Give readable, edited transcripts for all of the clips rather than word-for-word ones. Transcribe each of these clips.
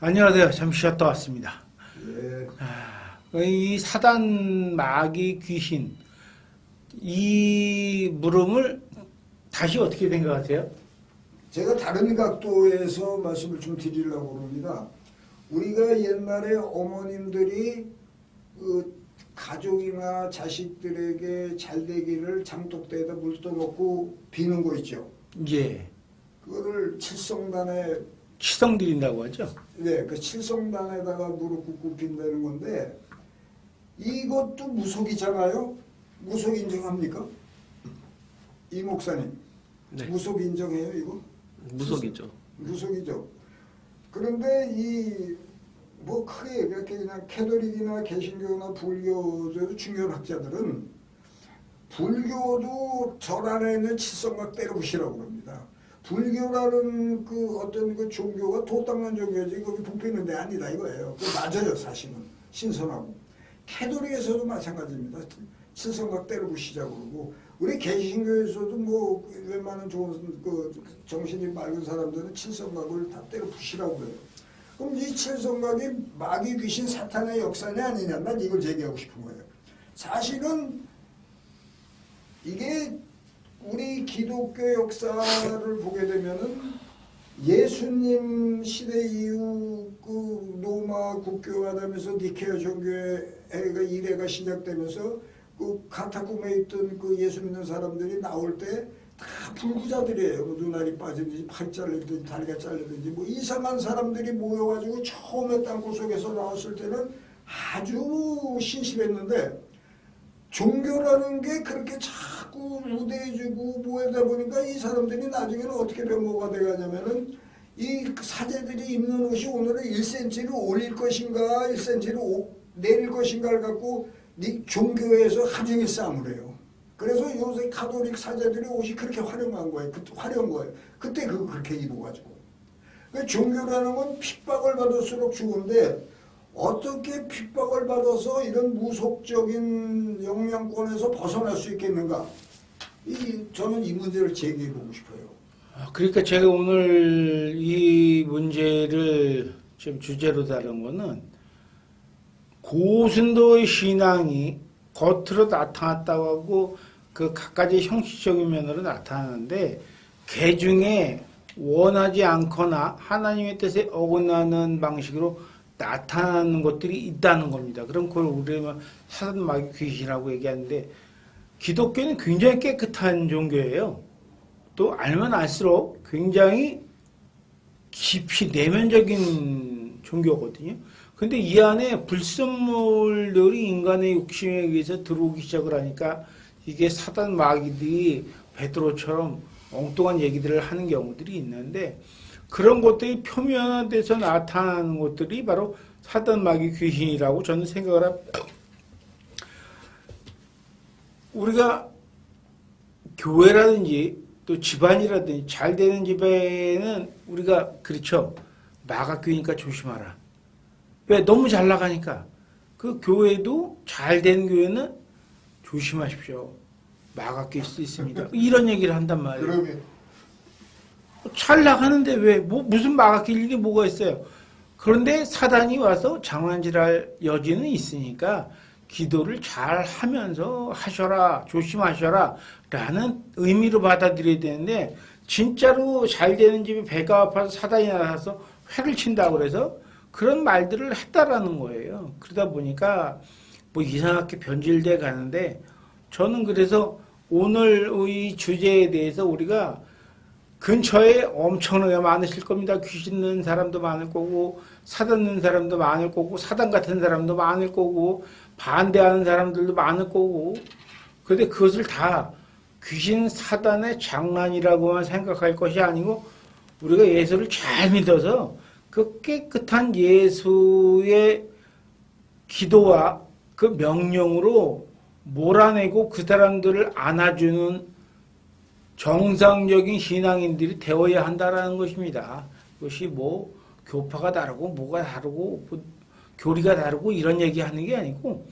안녕하세요. 잠시 쉬었다 왔습니다. 예. 이 사단, 마귀, 귀신, 이 물음을 다시 어떻게 생각하세요? 제가 다른 각도에서 말씀을 좀 드리려고 합니다. 우리가 옛날에 어머님들이 가족이나 자식들에게 잘 되기를 장독대에다 물 떠놓고 비는 거 있죠. 예. 그거를 칠성단에 치성 드린다고 하죠. 네, 그 칠성단에다가 무릎 꿇고 빈다는 건데 이것도 무속이잖아요. 무속 인정합니까? 이 목사님. 네. 무속 인정해요, 이거? 무속이죠. 무속이죠. 그런데 뭐 크게 그렇게 그냥 캐톨릭이나 개신교나 불교도 중요한 학자들은 불교도 절 안에 있는 칠성각 때려부시라고 합니다. 불교라는 그 어떤 그 종교가 도 닦는 종교지 거기 부패는 데 아니다 이거예요. 그 맞아요 사실은 신선하고. 캐톨릭에서도 마찬가지입니다. 칠성각 때려부시자고 그러고 우리 개신교에서도 뭐 웬만한 좋은 그 정신이 맑은 사람들은 칠성각을 다 때려부시라고 그래요. 그럼 이 칠성각이 마귀 귀신 사탄의 역사냐 아니냐 난 이걸 제기하고 싶은 거예요. 사실은 이게 우리 기독교 역사를 보게 되면은 예수님 시대 이후 그 로마 국교화되면서 니케아 종교회가 이래가 시작되면서 그 카타콤에 있던 그 예수 믿는 사람들이 나올 때 다 불구자들이에요. 뭐 눈알이 빠지든지 팔 잘리든지 다리가 잘리든지 뭐 이상한 사람들이 모여가지고 처음에 땅굴 속에서 나왔을 때는 아주 신실했는데 종교라는 게 그렇게 자꾸 우대해주고 뭐하다 보니까 이 사람들이 나중에는 어떻게 변모가 돼가냐면은 이 사제들이 입는 옷이 오늘은 1cm를 올릴 것인가 1cm를 내릴 것인가를 갖고 네 종교에서 하중의 싸움을 해요. 그래서 요새 가톨릭 사제들이 옷이 그렇게 화려한 거예요. 화려한 거예요. 그때 그렇게 입어가지고. 그러니까 종교라는 건 핍박을 받을수록 좋은데 어떻게 핍박을 받아서 이런 무속적인 영향권에서 벗어날 수 있겠는가? 저는 이 문제를 제기해 보고 싶어요. 그러니까 제가 오늘 이 문제를 지금 주제로 다룬 거는 고순도의 신앙이 겉으로 나타났다고 하고 그 각가지 형식적인 면으로 나타나는데 개 중에 원하지 않거나 하나님의 뜻에 어긋나는 방식으로 나타나는 것들이 있다는 겁니다. 그럼 그걸 우리는 사단 마귀 귀신이라고 얘기하는데 기독교는 굉장히 깨끗한 종교예요. 또 알면 알수록 굉장히 깊이 내면적인 종교거든요. 근데 이 안에 불순물들이 인간의 욕심에 의해서 들어오기 시작을 하니까 이게 사단 마귀들이 베드로처럼 엉뚱한 얘기들을 하는 경우들이 있는데 그런 것들이 표면화돼서 나타나는 것들이 바로 사단 마귀 귀신이라고 저는 생각을 합니다. 우리가 교회라든지 또 집안이라든지 잘 되는 집에는 우리가 그렇죠. 마귀니까 조심하라. 왜? 너무 잘 나가니까. 그 교회도 잘 되는 교회는 조심하십시오. 마귀일 수 있습니다. 이런 얘기를 한단 말이에요. 그러면 잘 나가는데 왜? 무슨 마귀일 일이 뭐가 있어요? 그런데 사단이 와서 장난질할 여지는 있으니까 기도를 잘 하면서 하셔라, 조심하셔라 라는 의미로 받아들여야 되는데 진짜로 잘 되는 집에 배가 아파서 사단이 나와서 회를 친다고 그래서 그런 말들을 했다라는 거예요. 그러다 보니까 뭐 이상하게 변질돼 가는데 저는 그래서 오늘 이 주제에 대해서 우리가 근처에 엄청나게 많으실 겁니다. 귀신 넣는 사람도 많을 거고 사단 넣는 사람도 많을 거고 사단 같은 사람도 많을 거고 반대하는 사람들도 많을 거고 그런데 그것을 다 귀신 사단의 장난이라고만 생각할 것이 아니고 우리가 예수를 잘 믿어서 그 깨끗한 예수의 기도와 그 명령으로 몰아내고 그 사람들을 안아주는 정상적인 신앙인들이 되어야 한다라는 것입니다. 그것이 뭐 교파가 다르고 뭐가 다르고 뭐 교리가 다르고 이런 얘기하는 게 아니고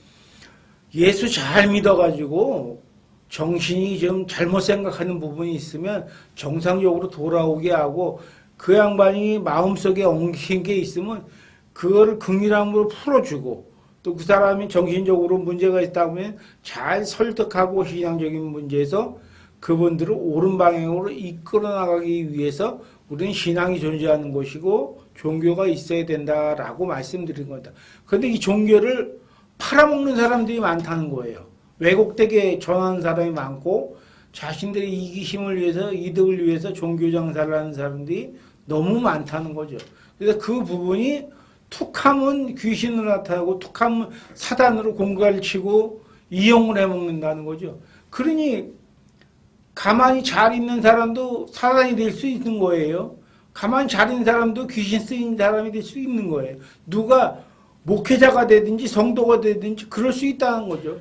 예수 잘 믿어가지고 정신이 좀 잘못 생각하는 부분이 있으면 정상적으로 돌아오게 하고 그 양반이 마음속에 엉킨 게 있으면 그거를 긍휼함으로 풀어주고 또 그 사람이 정신적으로 문제가 있다면 잘 설득하고 신앙적인 문제에서 그분들을 옳은 방향으로 이끌어 나가기 위해서 우리는 신앙이 존재하는 것이고 종교가 있어야 된다라고 말씀드린 겁니다. 그런데 이 종교를 팔아먹는 사람들이 많다는 거예요. 왜곡되게 전하는 사람이 많고 자신들의 이기심을 위해서 이득을 위해서 종교 장사를 하는 사람들이 너무 많다는 거죠. 그래서 그 부분이 툭하면 귀신으로 나타나고 툭하면 사단으로 공갈을 치고 이용을 해먹는다는 거죠. 그러니 가만히 잘 있는 사람도 사단이 될 수 있는 거예요. 가만히 잘 있는 사람도 귀신 쓰인 사람이 될 수 있는 거예요. 누가 목회자가 되든지 성도가 되든지 그럴 수 있다는 거죠.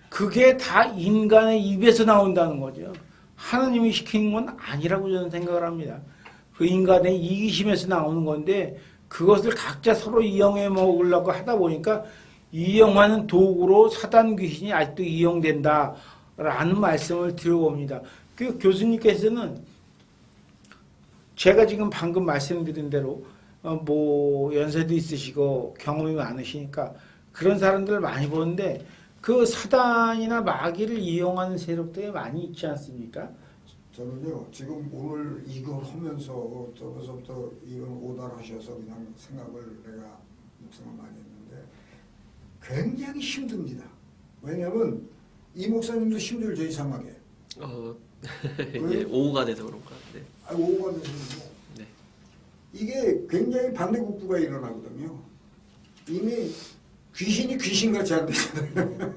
그게 다 인간의 입에서 나온다는 거죠. 하나님이 시키는 건 아니라고 저는 생각을 합니다. 그 인간의 이기심에서 나오는 건데 그것을 각자 서로 이용해 먹으려고 하다 보니까 이용하는 도구로 사단 귀신이 아직도 이용된다라는 말씀을 드려봅니다. 그 교수님께서는 제가 지금 방금 말씀드린 대로 뭐 연세도 있으시고 경험이 많으시니까 그런 사람들을 많이 보는데 그 사단이나 마귀를 이용하는 세력들이 많이 있지 않습니까? 저는요 지금 오늘 이걸 하면서 저번부터 이런 오다를 하셔서 그냥 생각을 내가 묵상을 많이 했는데 굉장히 힘듭니다. 왜냐하면 이 목사님도 힘들죠 이상하게. 이게 오후가 돼서 그런가. 네. 오후가 돼서 네. 이게 굉장히 반대국부가 일어나거든요. 이미 귀신이 귀신같이 안 되잖아요.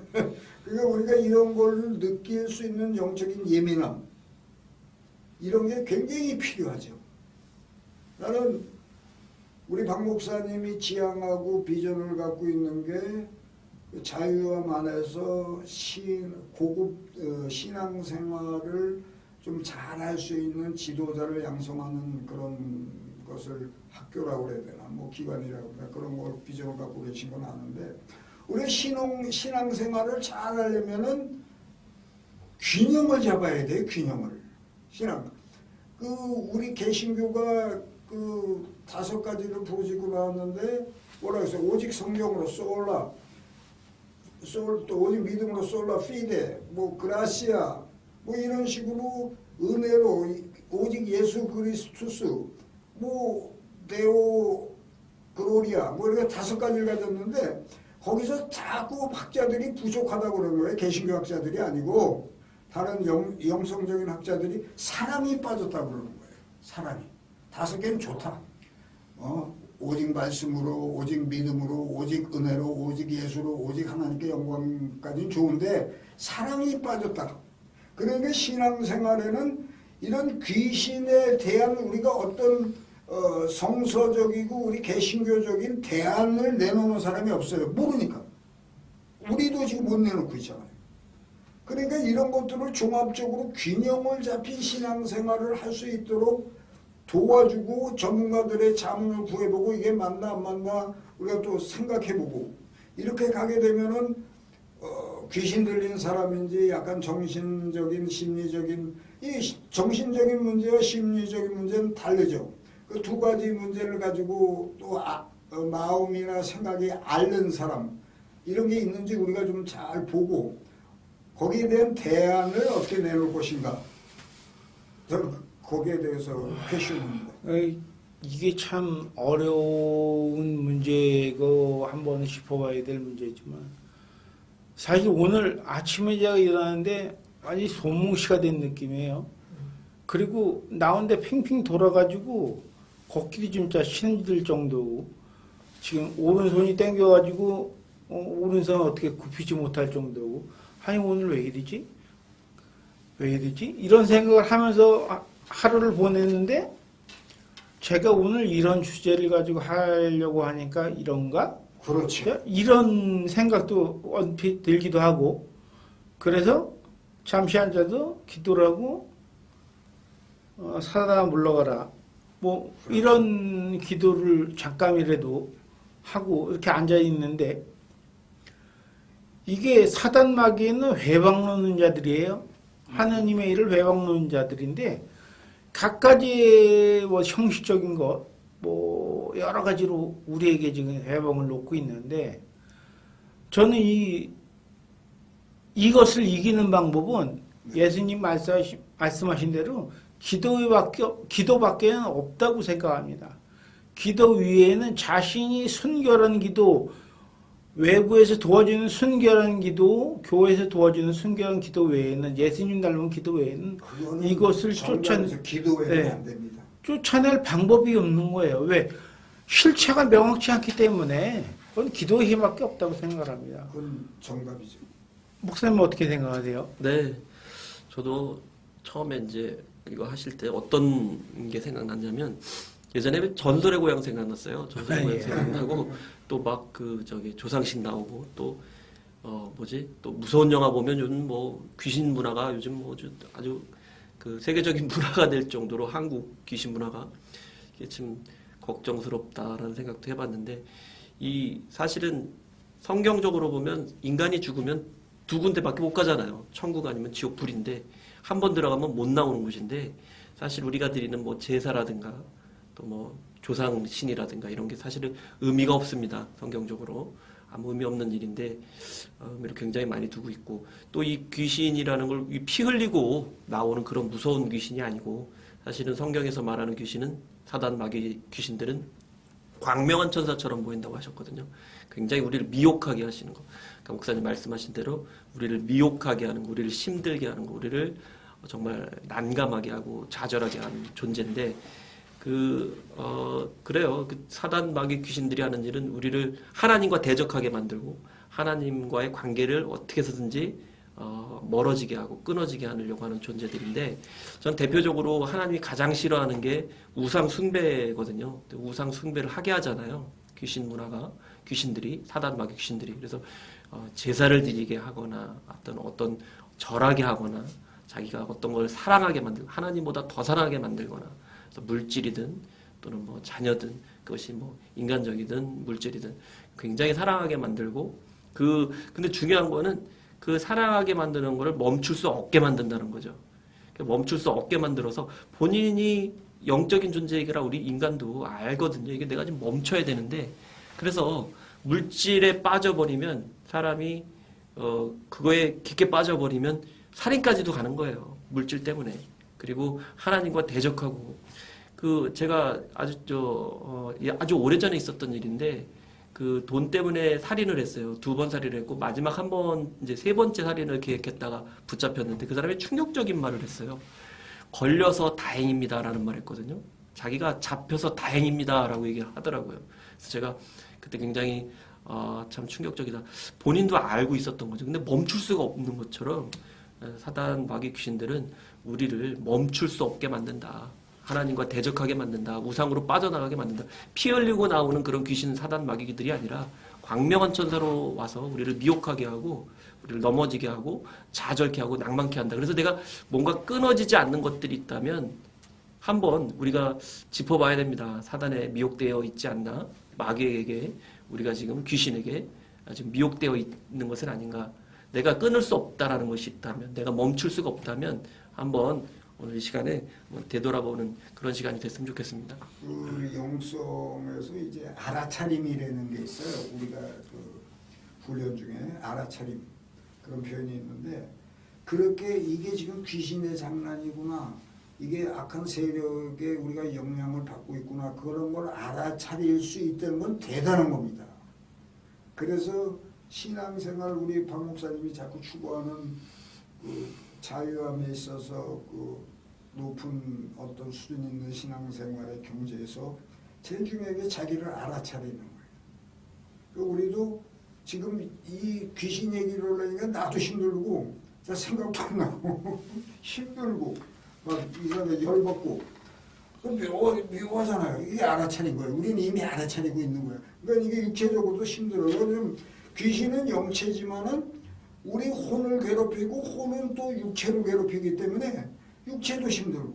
그러니까 우리가 이런 걸 느낄 수 있는 영적인 예민함 이런 게 굉장히 필요하죠. 나는 우리 박 목사님이 지향하고 비전을 갖고 있는 게 자유함 안에서 고급 신앙생활을 좀 잘할 수 있는 지도자를 양성하는 그런 것을 학교라고 그래야 되나 뭐 기관이라고 그러나 그런 걸 비전을 갖고 계신 건 아는데 우리 신앙생활을 잘하려면은 균형을 잡아야 돼요. 균형을. 신앙. 우리 개신교가 5가지를 부르짖고 나왔는데 뭐라고 했어요? 오직 성경으로 또 오직 믿음으로 솔라 피데 뭐 그라시아 뭐 이런 식으로 은혜로 오직 예수 그리스투스 뭐 데오 글로리아 뭐 이렇게 5가지를 가졌는데 거기서 자꾸 학자들이 부족하다고 그러는 거예요. 개신교 학자들이 아니고 다른 영성적인 학자들이 사람이 빠졌다고 그러는 거예요. 사람이. 5개는 좋다. 오직 말씀으로, 오직 믿음으로, 오직 은혜로, 오직 예수로, 오직 하나님께 영광까지는 좋은데 사람이 빠졌다. 그러니까 신앙생활에는 이런 귀신에 대한 우리가 어떤 성서적이고 우리 개신교적인 대안을 내놓는 사람이 없어요. 모르니까. 우리도 지금 못 내놓고 있잖아요. 그러니까 이런 것들을 종합적으로 균형을 잡힌 신앙생활을 할 수 있도록 도와주고 전문가들의 자문을 구해보고 이게 맞나 안 맞나 우리가 또 생각해보고 이렇게 가게 되면은 귀신 들린 사람인지 약간 정신적인 심리적인 이 정신적인 문제와 심리적인 문제는 다르죠. 그 2가지 문제를 가지고 또 마음이나 생각이 앓는 사람 이런 게 있는지 우리가 좀 잘 보고 거기에 대한 대안을 어떻게 내놓을 것인가. 저는 거기에 대해서 퀘션입니다. 이게 참 어려운 문제고 한번 짚어봐야 될 문제지만 사실 오늘 아침에 제가 일어났는데 완전히 소뭉시가 된 느낌이에요. 그리고 나온데 핑핑 돌아가지고 걷기도 진짜 힘들 정도고 지금 오른손이 땡겨가지고 오른손 어떻게 굽히지 못할 정도고 아니 오늘 왜 이러지? 왜 이러지? 이런 생각을 하면서 하루를 보냈는데 제가 오늘 이런 주제를 가지고 하려고 하니까 이런가? 그렇죠. 이런 생각도 언뜻 들기도 하고 그래서 잠시 앉아도 기도를 하고 사단아 물러가라 뭐 그렇죠. 이런 기도를 잠깐이라도 하고 이렇게 앉아 있는데 이게 사단 마귀는 회방놓는 자들이에요. 하나님의 일을 회방놓는 자들인데 갖가지 뭐 형식적인 것, 뭐 여러 가지로 우리에게 지금 해방을 놓고 있는데 저는 이것을 이기는 방법은 예수님 말씀하신 대로 기도밖에는 없다고 생각합니다. 기도 위에는 자신이 순결한 기도, 외부에서 도와주는 순결한 기도, 교회에서 도와주는 순결한 기도 외에는 예수님 닮은 기도 외에는 이것을 기도해는 네. 안 됩니다. 쫓아낼 방법이 없는 거예요. 왜? 실체가 명확치 않기 때문에 그건 기도의 힘밖에 없다고 생각합니다. 그건 정답이죠. 목사님 어떻게 생각하세요? 네, 저도 처음에 이제 이거 하실 때 어떤 게 생각났냐면 예전에 전설의 고향 생각났어요. 전설의 고향 예. 생각나고 또 막 조상식 나오고 또 또 무서운 영화 보면 요즘 뭐 귀신 문화가 요즘 뭐 아주 그 세계적인 문화가 될 정도로 한국 귀신 문화가 이게 참 걱정스럽다라는 생각도 해봤는데 이 사실은 성경적으로 보면 인간이 죽으면 두 군데밖에 못 가잖아요. 천국 아니면 지옥 불인데 한 번 들어가면 못 나오는 곳인데 사실 우리가 드리는 뭐 제사라든가 또 뭐 조상신이라든가 이런 게 사실은 의미가 없습니다. 성경적으로 아무 의미 없는 일인데 의미를 굉장히 많이 두고 있고 또 이 귀신이라는 걸 피 흘리고 나오는 그런 무서운 귀신이 아니고 사실은 성경에서 말하는 귀신은 사단 마귀 귀신들은 광명한 천사처럼 보인다고 하셨거든요. 굉장히 우리를 미혹하게 하시는 거. 그러니까 목사님 말씀하신 대로 우리를 미혹하게 하는 거, 우리를 힘들게 하는 거, 우리를 정말 난감하게 하고 좌절하게 하는 존재인데 그래요. 그 사단 마귀 귀신들이 하는 일은 우리를 하나님과 대적하게 만들고 하나님과의 관계를 어떻게 해서든지 멀어지게 하고 끊어지게 하려고 하는 존재들인데 전 대표적으로 하나님이 가장 싫어하는 게 우상 숭배거든요. 우상 숭배를 하게 하잖아요. 귀신 문화가 귀신들이 사단 마귀 귀신들이 그래서 제사를 드리게 하거나 어떤 절하게 하거나 자기가 어떤 걸 사랑하게 만들고 하나님보다 더 사랑하게 만들거나 물질이든 또는 뭐 자녀든 그것이 뭐 인간적이든 물질이든 굉장히 사랑하게 만들고 근데 중요한 거는 그 사랑하게 만드는 거를 멈출 수 없게 만든다는 거죠. 멈출 수 없게 만들어서 본인이 영적인 존재이기라 우리 인간도 알거든요. 이게 내가 지금 멈춰야 되는데 그래서 물질에 빠져버리면 사람이 그거에 깊게 빠져버리면 살인까지도 가는 거예요. 물질 때문에. 그리고 하나님과 대적하고 제가 아주 오래전에 있었던 일인데 그 돈 때문에 살인을 했어요. 2번 살인을 했고 마지막 한 번 이제 3번째 살인을 계획했다가 붙잡혔는데 그 사람이 충격적인 말을 했어요. 걸려서 다행입니다라는 말을 했거든요. 자기가 잡혀서 다행입니다라고 얘기를 하더라고요. 그래서 제가 그때 굉장히 참 충격적이다. 본인도 알고 있었던 거죠. 근데 멈출 수가 없는 것처럼 사단 마귀 귀신들은 우리를 멈출 수 없게 만든다. 하나님과 대적하게 만든다. 우상으로 빠져나가게 만든다. 피 흘리고 나오는 그런 귀신 사단 마귀들이 아니라 광명한 천사로 와서 우리를 미혹하게 하고 우리를 넘어지게 하고 좌절케 하고 낭만케 한다. 그래서 내가 뭔가 끊어지지 않는 것들이 있다면 한번 우리가 짚어봐야 됩니다. 사단에 미혹되어 있지 않나? 마귀에게 우리가 지금 귀신에게 지금 미혹되어 있는 것은 아닌가? 내가 끊을 수 없다라는 것이 있다면 내가 멈출 수가 없다면 한번 오늘 이 시간에 되돌아보는 그런 시간이 됐으면 좋겠습니다. 그 영성에서 이제 알아차림이라는 게 있어요. 우리가 그 훈련 중에 알아차림 그런 표현이 있는데 그렇게 이게 지금 귀신의 장난이구나. 이게 악한 세력에 우리가 영향을 받고 있구나. 그런 걸 알아차릴 수 있다는 건 대단한 겁니다. 그래서 신앙생활 우리 박 목사님이 자꾸 추구하는 그 자유함에 있어서 그 높은 어떤 수준 있는 신앙생활의 경제에서 제일 중요한 게 자기를 알아차리는 거예요. 우리도 지금 이 귀신 얘기를 하려니까 나도 힘들고 생각도 안 나고 힘들고 막 이상하게 열받고 묘하잖아요. 이게 알아차린 거예요. 우리는 이미 알아차리고 있는 거예요. 그러니까 이게 육체적으로도 힘들어요. 왜냐면 귀신은 영체지만은 우리 혼을 괴롭히고 혼은 또 육체를 괴롭히기 때문에 육체도 힘들고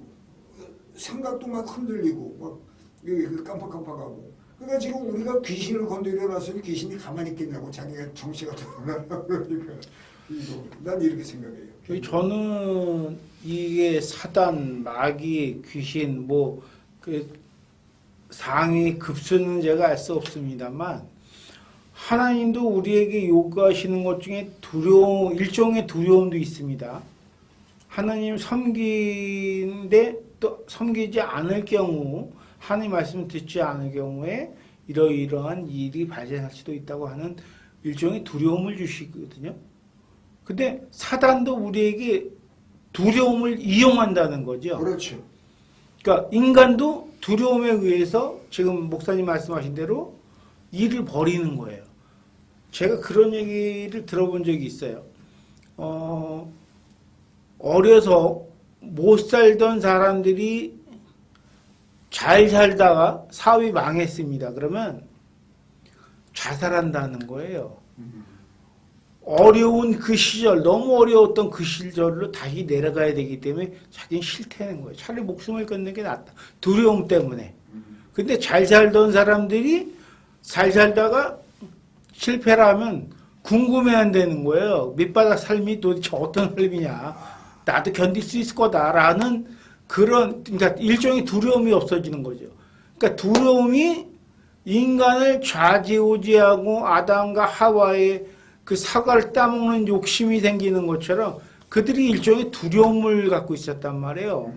생각도 막 흔들리고 막 여기 깜빡깜빡하고 그러니까 지금 우리가 귀신을 건드려 놨으니 귀신이 가만히 있겠냐고 자기가 정체가 돌아가려고 그러니까 난 이렇게 생각해요. 저는 이게 사단, 마귀, 귀신 상위 급수는 제가 알 수 없습니다만 하나님도 우리에게 요구하시는 것 중에 두려움, 일종의 두려움도 있습니다. 하나님 섬기는데 또 섬기지 않을 경우, 하나님 말씀을 듣지 않을 경우에 이러이러한 일이 발생할 수도 있다고 하는 일종의 두려움을 주시거든요. 근데 사단도 우리에게 두려움을 이용한다는 거죠. 그렇죠. 그러니까 인간도 두려움에 의해서 지금 목사님 말씀하신 대로 일을 벌이는 거예요. 제가 그런 얘기를 들어본 적이 있어요. 어려서 못 살던 사람들이 잘 살다가 사업이 망했습니다. 그러면 자살한다는 거예요. 어려운 그 시절, 너무 어려웠던 그 시절로 다시 내려가야 되기 때문에 자기는 싫다는 거예요. 차라리 목숨을 끊는 게 낫다. 두려움 때문에. 근데 잘 살던 사람들이 잘 살다가 실패를 하면 궁금해한다는 거예요. 밑바닥 삶이 도대체 어떤 삶이냐. 나도 견딜 수 있을 거다라는 그런, 그러니까 일종의 두려움이 없어지는 거죠. 그러니까 두려움이 인간을 좌지우지하고 아담과 하와의 그 사과를 따먹는 욕심이 생기는 것처럼 그들이 일종의 두려움을 갖고 있었단 말이에요.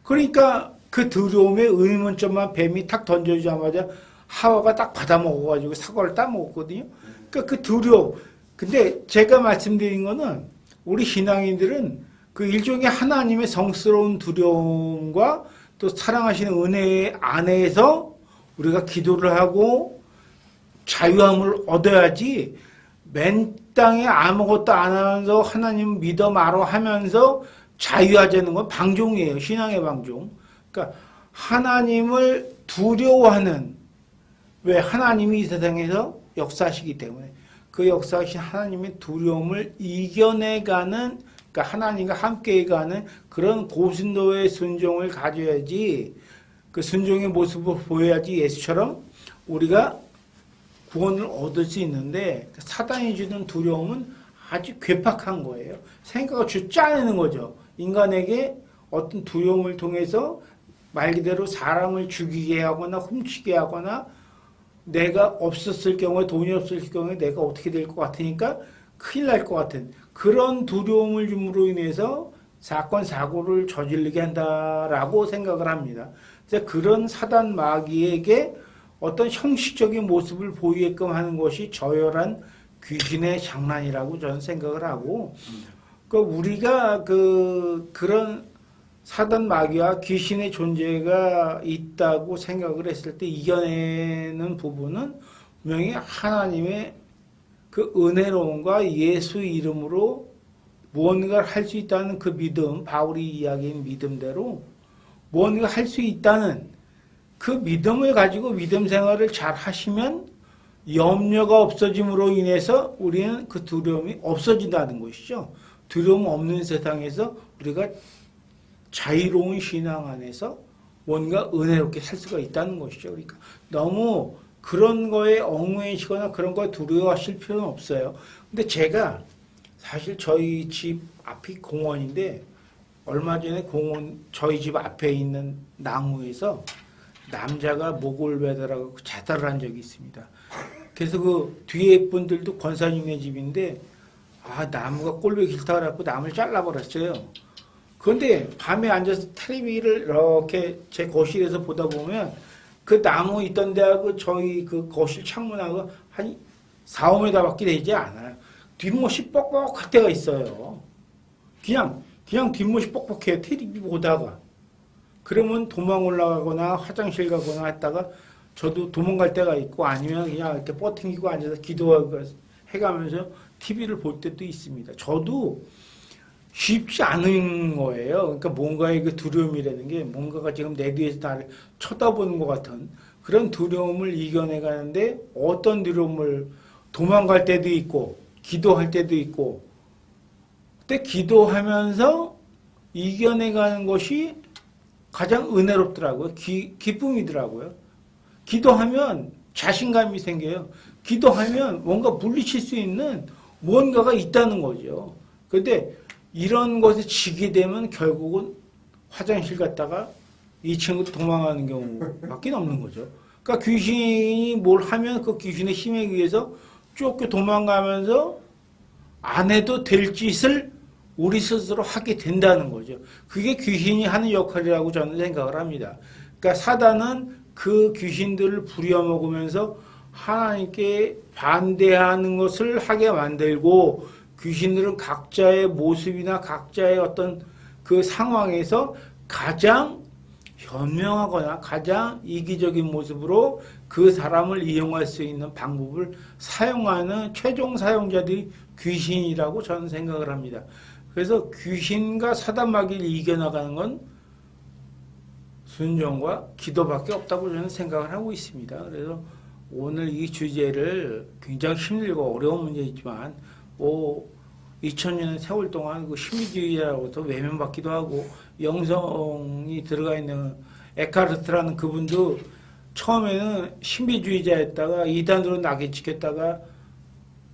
그러니까 그 두려움에 의문점만 뱀이 탁 던져주자마자 하와가 딱 받아먹어가지고 사과를 따먹었거든요. 그러니까 그 두려움. 근데 제가 말씀드린 거는 우리 신앙인들은 그 일종의 하나님의 성스러운 두려움과 또 사랑하시는 은혜 안에서 우리가 기도를 하고 자유함을 얻어야지 맨 땅에 아무것도 안 하면서 하나님 믿어 말어 하면서 자유하자는 건 방종이에요. 신앙의 방종. 그러니까 하나님을 두려워하는, 왜 하나님이 이 세상에서 역사하시기 때문에 그 역사하신 하나님의 두려움을 이겨내가는, 그러니까 하나님과 함께 가는 그런 고순도의 순종을 가져야지, 그 순종의 모습을 보여야지 예수처럼 우리가 구원을 얻을 수 있는데, 사단이 주는 두려움은 아주 괴팍한 거예요. 생각을 짜내는 거죠. 인간에게 어떤 두려움을 통해서 말 그대로 사람을 죽이게 하거나 훔치게 하거나, 내가 없었을 경우에, 돈이 없을 경우에 내가 어떻게 될 것 같으니까 큰일 날 것 같은 그런 두려움을 줌으로 인해서 사건 사고를 저지르게 한다라고 생각을 합니다. 그래서 그런 사단 마귀에게 어떤 형식적인 모습을 보이게끔 하는 것이 저열한 귀신의 장난이라고 저는 생각을 하고, 우리가 그런 사단 마귀와 귀신의 존재가 있다고 생각을 했을 때 이겨내는 부분은 분명히 하나님의 그 은혜로움과 예수 이름으로 무언가를 할 수 있다는 그 믿음, 바울이 이야기한 믿음대로 무언가 할 수 있다는 그 믿음을 가지고 믿음 생활을 잘 하시면 염려가 없어짐으로 인해서 우리는 그 두려움이 없어진다는 것이죠. 두려움 없는 세상에서 우리가 자유로운 신앙 안에서 뭔가 은혜롭게 살 수가 있다는 것이죠. 그러니까 너무 그런 거에 얽매이시거나 그런 거에 두려워하실 필요는 없어요. 근데 제가 사실 저희 집 앞이 공원인데 얼마 전에 저희 집 앞에 있는 나무에서 남자가 목을 매달아서 자살을 한 적이 있습니다. 그래서 그 뒤에 분들도 권사님네 집인데 나무가 꼴보기 싫다 그래갖고 나무를 잘라버렸어요. 그런데 밤에 앉아서 텔레비를 이렇게 제 거실에서 보다 보면 그 나무 있던 데하고 저희 그 거실 창문하고 한 4, 5m밖에 되지 않아요. 뒷못이 뻑뻑할 때가 있어요. 그냥 뒷못이 뻑뻑해요. 텔레비 보다가. 그러면 도망 올라가거나 화장실 가거나 했다가 저도 도망갈 때가 있고, 아니면 그냥 이렇게 뻗팅기고 앉아서 기도하고 해가면서 TV를 볼 때도 있습니다. 저도 쉽지 않은 거예요. 그러니까 뭔가의 그 두려움이라는 게 뭔가가 지금 내 뒤에서 나를 쳐다보는 것 같은 그런 두려움을 이겨내가는데, 어떤 두려움을 도망갈 때도 있고 기도할 때도 있고, 그때 기도하면서 이겨내가는 것이 가장 은혜롭더라고요. 기쁨이더라고요. 기도하면 자신감이 생겨요. 기도하면 뭔가 물리칠 수 있는 뭔가가 있다는 거죠. 그런데 이런 것에 지게 되면 결국은 화장실 갔다가 이 친구도 도망가는 경우밖에 없는 거죠. 그러니까 귀신이 뭘 하면 그 귀신의 힘에 의해서 쫓겨 도망가면서 안 해도 될 짓을 우리 스스로 하게 된다는 거죠. 그게 귀신이 하는 역할이라고 저는 생각을 합니다. 그러니까 사단은 그 귀신들을 부려먹으면서 하나님께 반대하는 것을 하게 만들고, 귀신들은 각자의 모습이나 각자의 어떤 그 상황에서 가장 현명하거나 가장 이기적인 모습으로 그 사람을 이용할 수 있는 방법을 사용하는 최종 사용자들이 귀신이라고 저는 생각을 합니다. 그래서 귀신과 사단 마귀를 이겨나가는 건 순종과 기도밖에 없다고 저는 생각을 하고 있습니다. 그래서 오늘 이 주제를 굉장히 힘들고 어려운 문제이지만 2000년의 세월 동안 그 신비주의자로부터 외면받기도 하고 영성이 들어가 있는 에카르트라는 그분도 처음에는 신비주의자였다가 이단으로 낙인 찍혔다가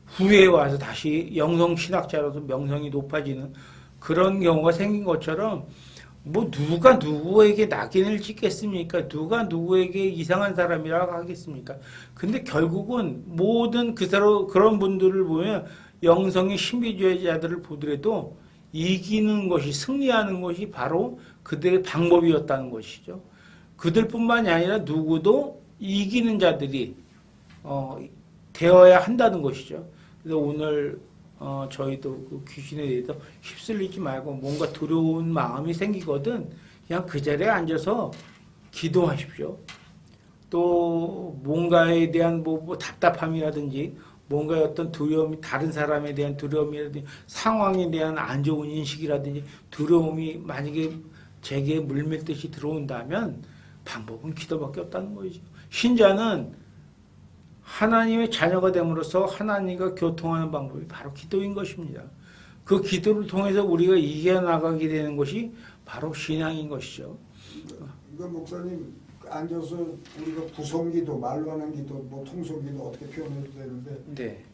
후에 와서 다시 영성 신학자로서 명성이 높아지는 그런 경우가 생긴 것처럼, 뭐 누가 누구에게 낙인을 찍겠습니까? 누가 누구에게 이상한 사람이라고 하겠습니까? 근데 결국은 모든 그런 분들을 보면 영성의 신비주의자들을 보더라도 이기는 것이, 승리하는 것이 바로 그들의 방법이었다는 것이죠. 그들뿐만이 아니라 누구도 이기는 자들이 되어야 한다는 것이죠. 그래서 오늘 저희도 그 귀신에 대해서 휩쓸리지 말고, 뭔가 두려운 마음이 생기거든 그냥 그 자리에 앉아서 기도하십시오. 또 뭔가에 대한 뭐 답답함이라든지 뭔가 어떤 두려움이, 다른 사람에 대한 두려움이라든지 상황에 대한 안 좋은 인식이라든지 두려움이 만약에 제게 물밀듯이 들어온다면 방법은 기도밖에 없다는 거죠. 신자는 하나님의 자녀가 됨으로써 하나님과 교통하는 방법이 바로 기도인 것입니다. 그 기도를 통해서 우리가 이겨나가게 되는 것이 바로 신앙인 것이죠. 그러니까 목사님, 앉아서 우리가 부성기도, 말로 하는 기도, 뭐 통성기도 어떻게 표현해도 되는데 네.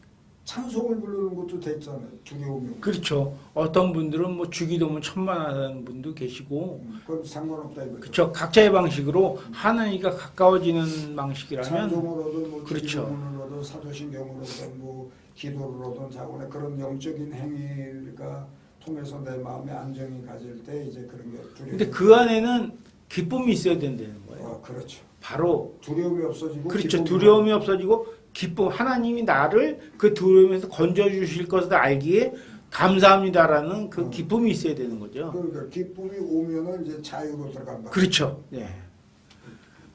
찬송을 부르는 것도 됐잖아요. 두려움이 없고. 그렇죠. 어떤 분들은 뭐 주기도문 천만하는 분도 계시고, 그건 상관없다 이거죠. 그렇죠. 각자의 방식으로 하나님과 가까워지는 방식이라면, 찬송으로든 뭐 그렇죠. 주기도문으로든 사도신경으로든 뭐 기도로든 자원의 그런 영적인 행위가 통해서 내 마음에 안정이 가질 때 이제 그런 게 두려움. 근데 그 안에는 기쁨이 있어야 된다는 거예요. 그렇죠. 바로 두려움이 없어지고. 그렇죠. 기쁨이 두려움이 없어지고 기쁨, 하나님이 나를 그 두려움에서 건져주실 것을 알기에 감사합니다라는 그 기쁨이 있어야 되는 거죠. 그러니까 기쁨이 오면은 이제 자유로 들어간다. 그렇죠. 네.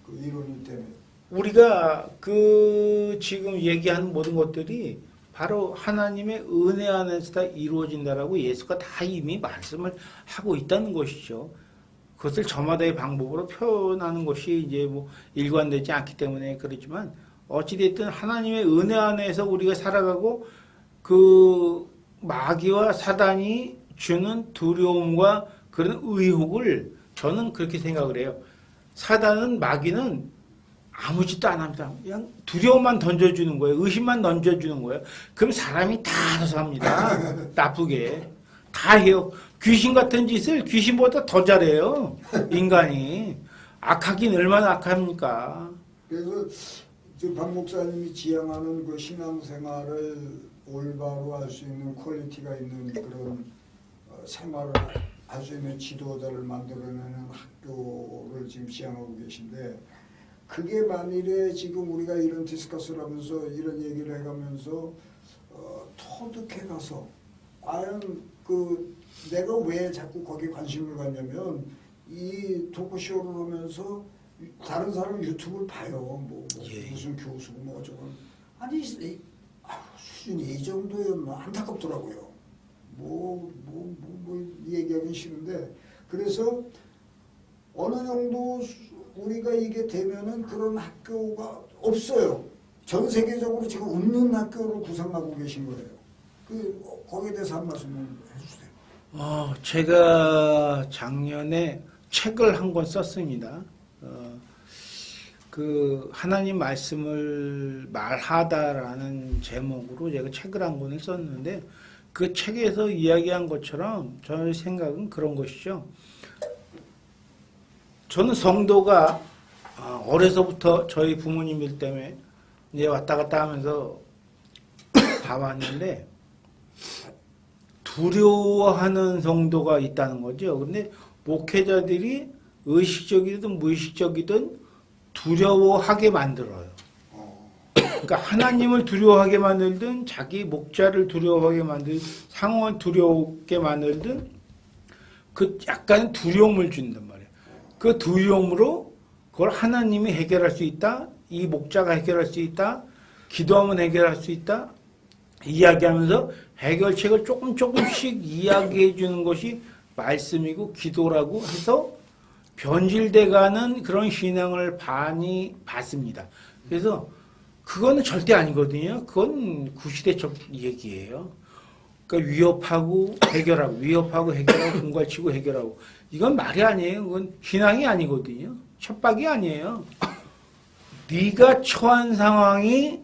그 이론이 때문에. 우리가 그 지금 얘기하는 모든 것들이 바로 하나님의 은혜 안에서 다 이루어진다라고 예수가 다 이미 말씀을 하고 있다는 것이죠. 그것을 저마다의 방법으로 표현하는 것이 이제 뭐 일관되지 않기 때문에 그렇지만, 어찌됐든 하나님의 은혜 안에서 우리가 살아가고, 그 마귀와 사단이 주는 두려움과 그런 의혹을 저는 그렇게 생각을 해요. 사단은, 마귀는 아무 짓도 안 합니다. 그냥 두려움만 던져주는 거예요. 의심만 던져주는 거예요. 그럼 사람이 다 알아서 합니다. 나쁘게. 다 해요. 귀신 같은 짓을 귀신보다 더 잘해요. 인간이. 악하긴 얼마나 악합니까? 그래서 지금 박 목사님이 지향하는 그 신앙생활을 올바로 할 수 있는 퀄리티가 있는 그런 생활을 할 수 있는 지도자를 만들어내는 학교를 지금 지향하고 계신데, 그게 만일에 지금 우리가 이런 디스커스를 하면서 이런 얘기를 해가면서 터득해가서 과연 그 내가 왜 자꾸 거기에 관심을 갖냐면, 이 토크쇼를 하면서 다른 사람 유튜브를 봐요. 예. 무슨 교수고 뭐 저건 아니 수준이 이 정도였나 안타깝더라고요. 뭐 얘기하기 싫은데, 그래서 어느 정도 우리가 이게 되면은 그런 학교가 없어요. 전 세계적으로 지금 없는 학교를 구성하고 계신 거예요. 거기에 대해서 한 말씀 해주세요. 제가 작년에 책을 한 권 썼습니다. 그 하나님 말씀을 말하다라는 제목으로 제가 책을 한 권을 썼는데, 그 책에서 이야기한 것처럼 저의 생각은 그런 것이죠. 저는 성도가 어려서부터 저희 부모님일 때문에 이제 왔다 갔다 하면서 봐왔는데 두려워하는 성도가 있다는 거죠. 근데 목회자들이 의식적이든 무의식적이든 두려워하게 만들어요. 그러니까 하나님을 두려워하게 만들든 자기 목자를 두려워하게 만들든 상황을 두려우게 만들든 그 약간 두려움을 준단 말이에요. 그 두려움으로 그걸 하나님이 해결할 수 있다. 이 목자가 해결할 수 있다. 기도하면 해결할 수 있다. 이야기하면서 해결책을 조금씩 이야기해 주는 것이 말씀이고 기도라고 해서 변질돼가는 그런 신앙을 많이 봤습니다. 그래서 그거는 절대 아니거든요. 그건 구시대적 얘기예요. 그러니까 위협하고 해결하고 공갈치고 해결하고 이건 말이 아니에요. 그건 신앙이 아니거든요. 협박이 아니에요. 네가 처한 상황이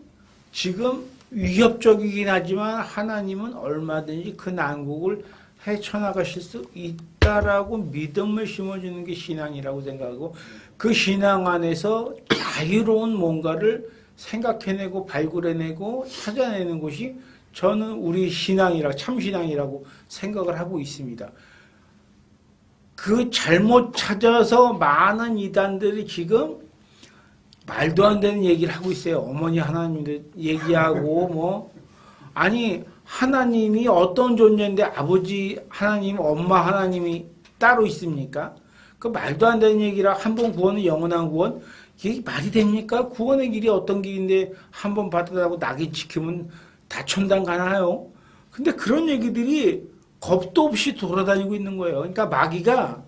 지금 위협적이긴 하지만 하나님은 얼마든지 그 난국을 헤쳐나가실 수 있다라고 믿음을 심어주는 게 신앙이라고 생각하고 그 신앙 안에서 자유로운 뭔가를 생각해내고 발굴해내고 찾아내는 것이 저는 우리 참신앙이라고 생각을 하고 있습니다. 그 잘못 찾아서 많은 이단들이 지금 말도 안 되는 얘기를 하고 있어요. 어머니 하나님들 얘기하고 아니 하나님이 어떤 존재인데 아버지 하나님, 엄마 하나님이 따로 있습니까? 그 말도 안 되는 얘기라 한 번 구원은 영원한 구원 이게 말이 됩니까? 구원의 길이 어떤 길인데 한 번 받으라고 낙인 지키면 다 천당 가나요? 근데 그런 얘기들이 겁도 없이 돌아다니고 있는 거예요. 그러니까 마귀가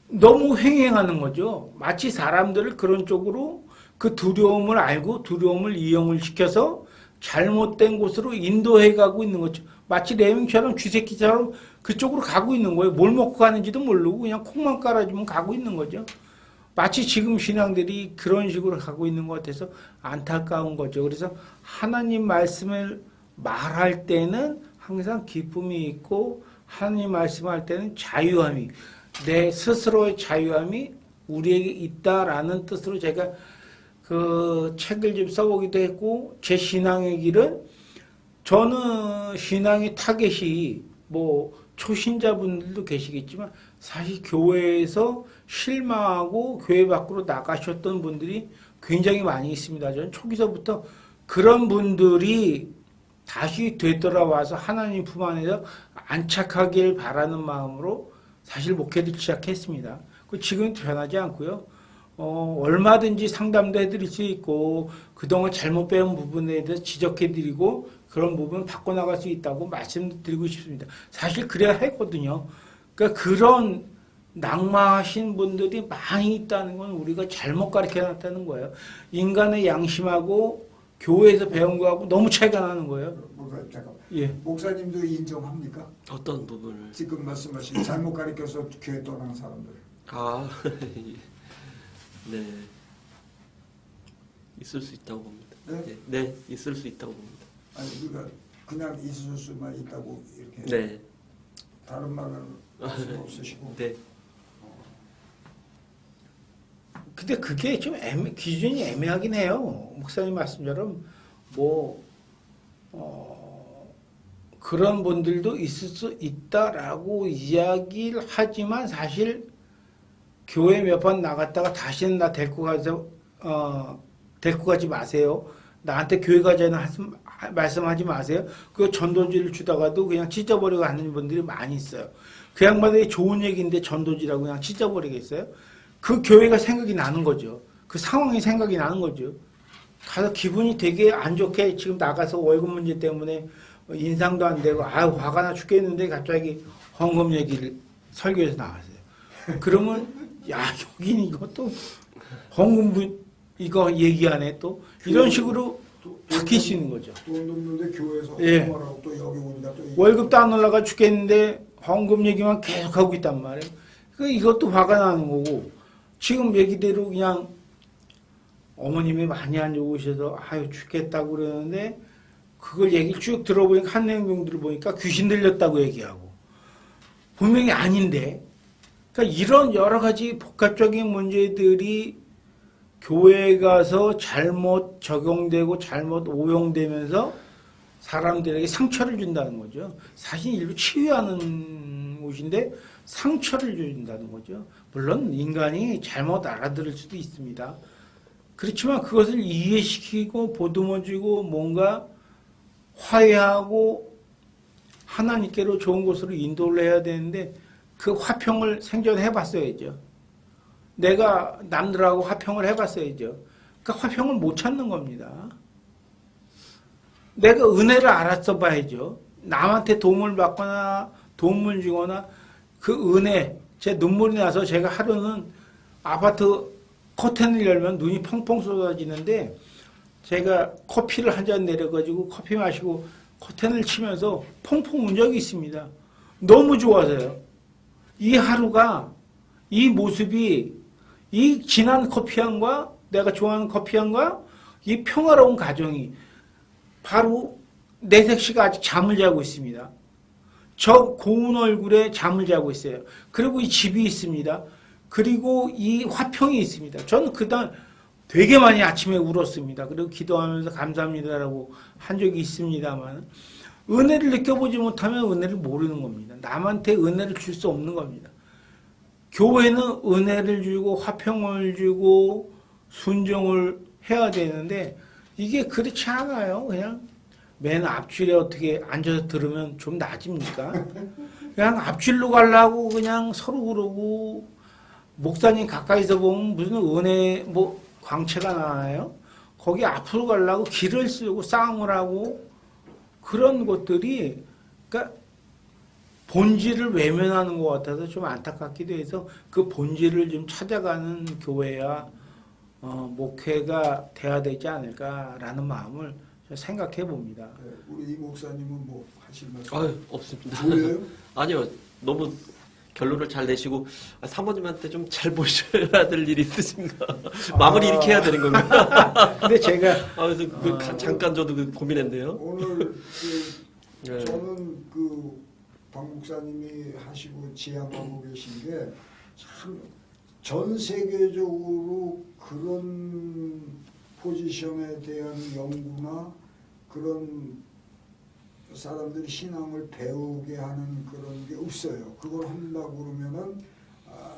너무 횡행하는 거죠. 마치 사람들을 그런 쪽으로 그 두려움을 알고 두려움을 이용을 시켜서 잘못된 곳으로 인도해 가고 있는 거죠. 마치 레밍처럼 쥐새끼처럼 그쪽으로 가고 있는 거예요. 뭘 먹고 가는지도 모르고 그냥 콩만 깔아주면 가고 있는 거죠. 마치 지금 신앙들이 그런 식으로 가고 있는 것 같아서 안타까운 거죠. 그래서 하나님 말씀을 말할 때는 항상 기쁨이 있고 하나님 말씀할 때는 자유함이 내 스스로의 자유함이 우리에게 있다라는 뜻으로 제가 그 책을 좀 써보기도 했고 제 신앙의 길은 저는 신앙의 타겟이 초신자분들도 계시겠지만 사실 교회에서 실망하고 교회 밖으로 나가셨던 분들이 굉장히 많이 있습니다. 저는 초기서부터 그런 분들이 다시 되돌아와서 하나님 품 안에서 안착하길 바라는 마음으로 사실 목회를 시작했습니다. 지금은 변하지 않고요. 얼마든지 상담도 해드릴 수 있고 그동안 잘못 배운 부분에 대해서 지적해드리고 그런 부분 바꿔나갈 수 있다고 말씀드리고 싶습니다. 사실 그래야 했거든요. 그러니까 그런 낙마하신 분들이 많이 있다는 건 우리가 잘못 가르쳐놨다는 거예요. 인간의 양심하고 교회에서 배운 거하고 너무 차이가 나는 거예요. 목사님 잠깐만. 예. 목사님도 인정합니까? 어떤 부분을? 지금 말씀하신 잘못 가르쳐서 교회 떠나는 사람들. 아, 네. 있을 수 있다고 봅니다. 네? 네, 있을 수 있다고 봅니다. 아니 그러니까 그냥 있을 수만 있다고 이렇게 네. 다른 말은 할 수가 없으시고. 네. 근데 그게 좀 기준이 애매하긴 해요. 목사님 말씀처럼 그런 분들도 있을 수 있다라고 이야기를 하지만 사실 교회 몇 번 나갔다가 다시는 나 데리고 가지 마세요. 나한테 교회 가자는 말씀하지 마세요. 그 전도지를 주다가도 그냥 찢어버리고 하는 분들이 많이 있어요. 그 양반들이 좋은 얘기인데 전도지라고 그냥 찢어버리겠어요? 그 교회가 생각이 나는 거죠. 그 상황이 생각이 나는 거죠. 가서 기분이 되게 안 좋게 지금 나가서 월급 문제 때문에 인상도 안 되고 화가 나 죽겠는데 갑자기 헌금 얘기를 설교에서 나왔어요. 그러면 여긴 이것도 헌금 이거 얘기하네 또 이런 식으로 바뀔 수 있는 거죠. 돈 없는데 교회에서 예. 헌금하라고 또 여기 오니까 또 월급도 안 올라가 죽겠는데 헌금 얘기만 계속 하고 있단 말이에요. 이것도 화가 나는 거고 지금 얘기대로 그냥 어머님이 많이 안 좋으셔서 죽겠다고 그러는데 그걸 얘기 쭉 들어보니까 한 내용들을 보니까 귀신 들렸다고 얘기하고 분명히 아닌데 그러니까 이런 여러 가지 복합적인 문제들이 교회에 가서 잘못 적용되고 잘못 오용되면서 사람들에게 상처를 준다는 거죠. 사실 일부 치유하는 곳인데 상처를 준다는 거죠. 물론 인간이 잘못 알아들을 수도 있습니다. 그렇지만 그것을 이해시키고 보듬어주고 뭔가 화해하고 하나님께로 좋은 곳으로 인도를 해야 되는데 그 화평을 생존해 봤어야죠. 내가 남들하고 화평을 해봤어야죠. 그러니까 화평을 못 찾는 겁니다. 내가 은혜를 알았어 봐야죠. 남한테 도움을 받거나 도움을 주거나 그 은혜, 제 눈물이 나서 제가 하루는 아파트 커튼을 열면 눈이 펑펑 쏟아지는데 제가 커피를 한 잔 내려가지고 커피 마시고 커튼을 치면서 펑펑 운 적이 있습니다. 너무 좋아서요. 이 하루가, 이 모습이, 이 진한 커피향과 내가 좋아하는 커피향과 이 평화로운 가정이 바로 내색 씨가 아직 잠을 자고 있습니다. 저 고운 얼굴에 잠을 자고 있어요. 그리고 이 집이 있습니다. 그리고 이 화평이 있습니다. 저는 그날 되게 많이 아침에 울었습니다. 그리고 기도하면서 감사합니다라고 한 적이 있습니다만 은혜를 느껴보지 못하면 은혜를 모르는 겁니다. 남한테 은혜를 줄 수 없는 겁니다. 교회는 은혜를 주고 화평을 주고 순종을 해야 되는데 이게 그렇지 않아요. 그냥 맨 앞줄에 어떻게 앉아서 들으면 좀 나집니까? 그냥 앞줄로 가려고 그냥 서로 그러고 목사님 가까이서 보면 무슨 은혜 뭐 광채가 나와요. 거기 앞으로 가려고 길을 쓰고 싸움을 하고 그런 것들이 그러니까 본질을 외면하는 것 같아서 좀 안타깝기도 해서 그 본질을 좀 찾아가는 교회야 목회가 돼야 되지 않을까라는 마음을 생각해 봅니다. 네, 우리 이 목사님은 뭐 하실 말씀? 아유, 없습니다. 뭐예요? 아니요, 너무 결론을 잘 내시고 사모님한테 좀 잘 보셔야 될 일이 있으신가? 마무리 이렇게 해야 되는 건가? 근데 제가 그래서 잠깐 저도 고민했네요. 오늘 네. 저는 박 목사님이 하시고 지향하고 계신 게 참 전 세계적으로 그런 포지션에 대한 연구나 그런 사람들이 신앙을 배우게 하는 그런 게 없어요. 그걸 한다고 그러면은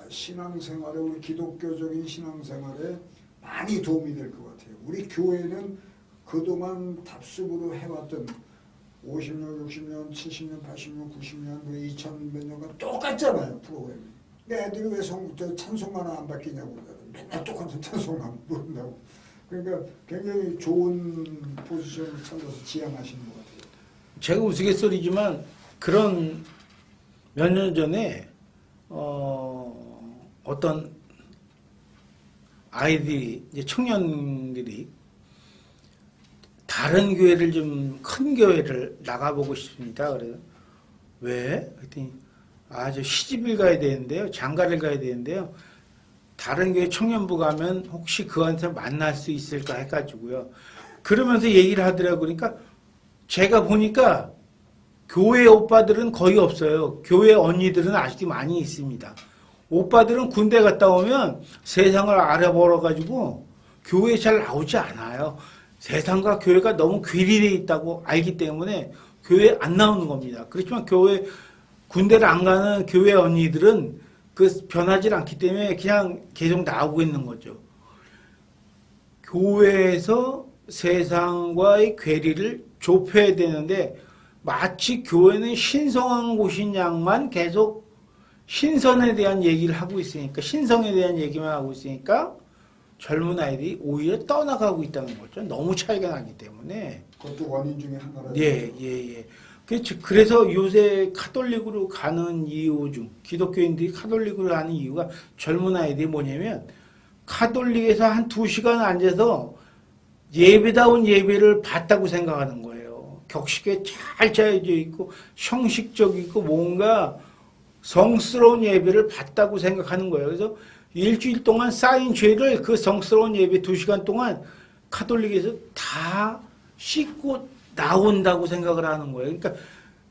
신앙생활에 우리 기독교적인 신앙생활에 많이 도움이 될 것 같아요. 우리 교회는 그동안 답습으로 해왔던 50년, 60년, 70년, 80년, 90년, 2000몇 년간 똑같잖아요, 프로그램이. 애들이 왜 찬송만 안 바뀌냐고 그러잖아요. 맨날 똑같은 찬송만 부른다고. 그러니까 굉장히 좋은 포지션을 찾아서 지향하시는 것 같아요. 제가 우스갯소리지만 그런 몇 년 전에 어떤 아이들이 이제 청년들이 다른 교회를 좀 큰 교회를 나가보고 싶습니다. 그래서 왜? 그랬더니 저 시집을 가야 되는데요, 장가를 가야 되는데요. 다른 교회 청년부 가면 혹시 그한테 만날 수 있을까 해가지고요. 그러면서 얘기를 하더라고요. 그러니까 제가 보니까 교회 오빠들은 거의 없어요. 교회 언니들은 아직도 많이 있습니다. 오빠들은 군대 갔다 오면 세상을 알아버려가지고 교회에 잘 나오지 않아요. 세상과 교회가 너무 괴리되어 있다고 알기 때문에 교회에 안 나오는 겁니다. 그렇지만 군대를 안 가는 교회 언니들은 변하지 않기 때문에 그냥 계속 나오고 있는 거죠. 교회에서 세상과의 괴리를 좁혀야 되는데 마치 교회는 신성한 곳인 양만 계속 신선에 대한 얘기를 하고 있으니까 신성에 대한 얘기만 하고 있으니까 젊은 아이들이 오히려 떠나가고 있다는 거죠. 너무 차이가 나기 때문에. 그것도 원인 중에 하나라요. 예. 그래서 요새 카톨릭으로 가는 이유 중 기독교인들이 카톨릭으로 가는 이유가 젊은 아이들이 뭐냐면 카톨릭에서 한 2시간 앉아서 예배다운 예배를 받다고 생각하는 거예요. 격식에 잘 짜여져 있고 형식적이고 뭔가 성스러운 예배를 받다고 생각하는 거예요. 그래서 일주일 동안 쌓인 죄를 그 성스러운 예배 2시간 동안 카톨릭에서 다 씻고 나온다고 생각을 하는 거예요. 그러니까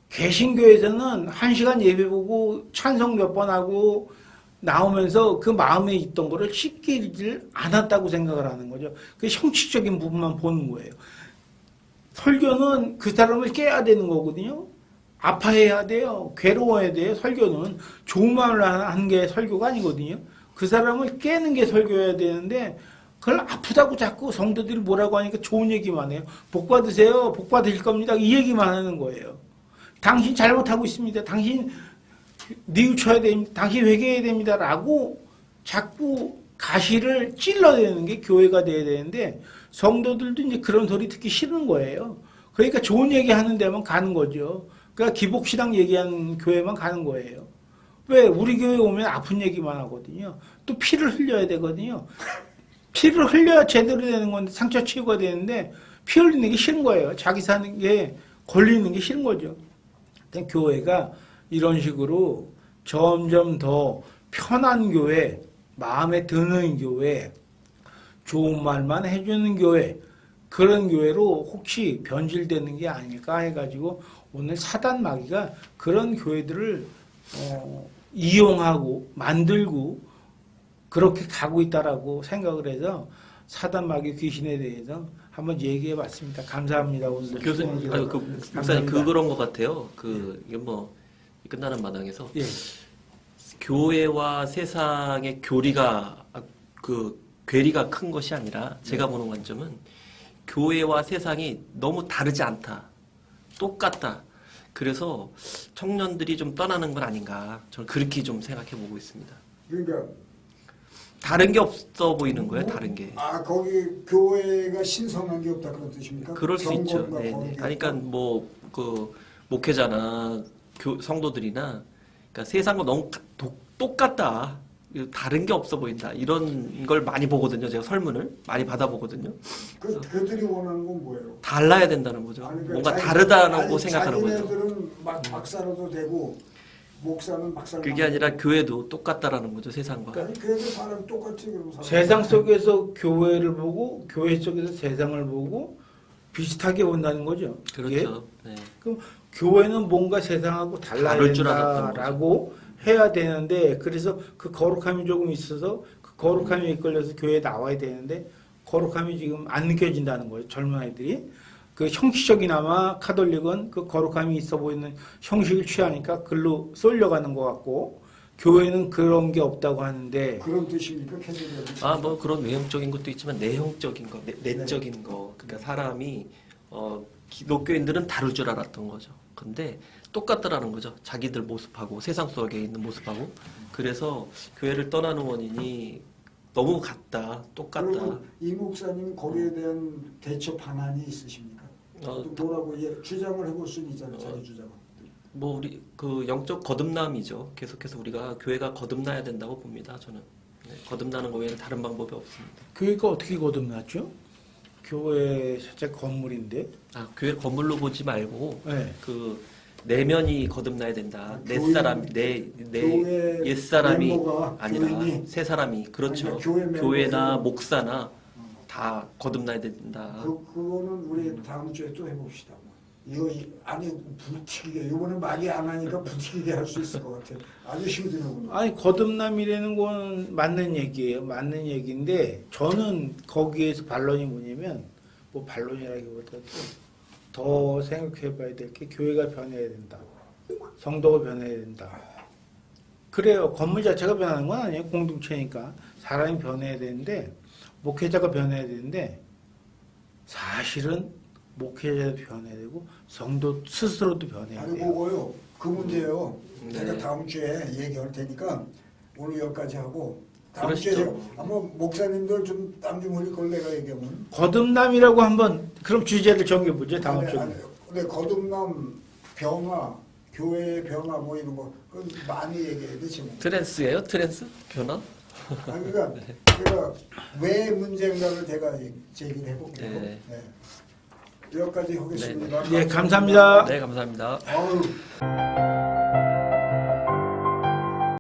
개신교에서는 1시간 예배 보고 찬송 몇 번 하고 나오면서 그 마음에 있던 거를 씻기질 않았다고 생각을 하는 거죠. 그 형식적인 부분만 보는 거예요. 설교는 그 사람을 깨야 되는 거거든요. 아파해야 돼요. 괴로워야 돼요. 설교는 좋은 말을 하는 게 설교가 아니거든요. 그 사람을 깨는 게 설교여야 되는데 그걸 아프다고 자꾸 성도들이 뭐라고 하니까 좋은 얘기만 해요. 복 받으세요. 복 받으실 겁니다. 이 얘기만 하는 거예요. 당신 잘못하고 있습니다. 당신 뉘우쳐야 됩니다. 당신 회개해야 됩니다. 라고 자꾸 가시를 찔러대는 게 교회가 돼야 되는데 성도들도 이제 그런 소리 듣기 싫은 거예요. 그러니까 좋은 얘기 하는 데만 가는 거죠. 그러니까 기복신앙 얘기하는 교회만 가는 거예요. 왜? 우리 교회 오면 아픈 얘기만 하거든요. 또 피를 흘려야 되거든요. 피를 흘려야 제대로 되는 건데 상처 치유가 되는데 피 흘리는 게 싫은 거예요. 자기 사는 게 걸리는 게 싫은 거죠. 교회가 이런 식으로 점점 더 편한 교회, 마음에 드는 교회, 좋은 말만 해주는 교회, 그런 교회로 혹시 변질되는 게 아닐까 해가지고 오늘 사단 마귀가 그런 교회들을 이용하고 만들고 그렇게 가고 있다라고 생각을 해서 사단 마귀 귀신에 대해서 한번 얘기해 봤습니다. 감사합니다. 오늘 교수님, 아니, 목사님 그런 것 같아요. 이게 뭐 끝나는 마당에서 예. 교회와 세상의 괴리가 큰 것이 아니라 제가 보는 관점은 교회와 세상이 너무 다르지 않다, 똑같다. 그래서 청년들이 좀 떠나는 건 아닌가, 저는 그렇게 좀 생각해 보고 있습니다. 그러니까 다른 게 없어 보이는 거예요, 다른 게. 거기 교회가 신성한 게 없다 그런 뜻입니까? 그럴 수 있죠. 경건과 네, 거룩이 그러니까 없다? 뭐 목회자나 성도들이나 그러니까 세상과 너무 똑같다, 다른 게 없어 보인다, 이런 걸 많이 보거든요. 제가 설문을 많이 받아보거든요. 그들이 원하는 건 뭐예요? 달라야 된다는 거죠. 아니, 그러니까 뭔가 다르다고 아니, 생각하는 거죠. 자기네들은 박사로도 되고 목사는 박사를 그게 아니라 교회도 똑같다라는 거죠, 세상과. 아니 그래도 사람 똑같이 그러고 살아. 세상 속에서 교회를 보고 교회 속에서 세상을 보고 비슷하게 본다는 거죠. 그렇죠. 네. 그럼 교회는 뭔가 세상하고 달라야 다를 줄 알았던 된다라고 해야 되는데 그래서 그 거룩함이 조금 있어서 그 거룩함이 이끌려서 교회에 나와야 되는데 거룩함이 지금 안 느껴진다는 거예요. 젊은 아이들이. 그 형식적이나마 카톨릭은 그 거룩함이 있어 보이는 형식을 취하니까 글로 쏠려가는 것 같고 교회는 그런 게 없다고 하는데 그런 뜻입니까? 캐톨릭은? 뭐 그런 외형적인 것도 있지만 내형적인 거, 내적인 거. 그러니까 사람이 기독교인들은 다를 줄 알았던 거죠. 근데 똑같더라는 거죠. 자기들 모습하고 세상 속에 있는 모습하고. 그래서 교회를 떠나는 원인이 너무 같다, 똑같다. 그리고 이 목사님 거기에 대한 대처 방안이 있으십니까? 뭐라고 주장을 해볼 수는 있잖아요. 자기 주장은. 뭐 우리 영적 거듭남이죠. 계속해서 우리가 교회가 거듭나야 된다고 봅니다. 저는 거듭나는 거 외에는 다른 방법이 없습니다. 교회가 어떻게 거듭났죠? 교회 실제 건물인데. 교회 건물로 보지 말고 네. 내면이 거듭나야 된다. 내 교인, 사람, 교회 옛 사람이 멤버가, 아니라 교인이, 새 사람이, 그렇죠. 아니, 교회 멤버가, 교회나 목사나 다 거듭나야 된다. 그거는 우리 다음 주에 또 해봅시다. 이거 아니 부티기게 이번에 많이 안 하니까 부티기게 할 수 있을 것 같아요. 아주 힘드네요. 아니 거듭남이라는 건 맞는 얘기예요. 맞는 얘기인데 저는 거기에서 반론이 뭐냐면 뭐 반론이라기보다도 더 생각해봐야 될 게 교회가 변해야 된다. 성도가 변해야 된다. 그래요. 건물 자체가 변하는 건 아니에요. 공동체니까 사람이 변해야 되는데 목회자가 변해야 되는데 사실은 목회자도 변해야 되고 성도 스스로도 변해야 아니 돼요. 그거요. 그 문제예요. 네. 제가 다음 주에 얘기할 테니까 오늘 여기까지 하고 다음 그러시죠. 주에 아마 목사님들 좀 땀 좀 흘릴 걸 내가 얘기하면. 거듭남이라고 한번 그럼 주제를 정해보죠. 다음 주에. 근데 거듭남 변화, 교회의 변화 뭐 이런 거 그건 많이 얘기해야 되지 뭐. 트랜스예요? 트랜스? 변화? 그러니까 제가 왜 문제인가를 제가 제기를 해볼게요. 네. 네. 여기까지 하겠습니다. 네, 감사합니다. 네, 감사합니다. 아유.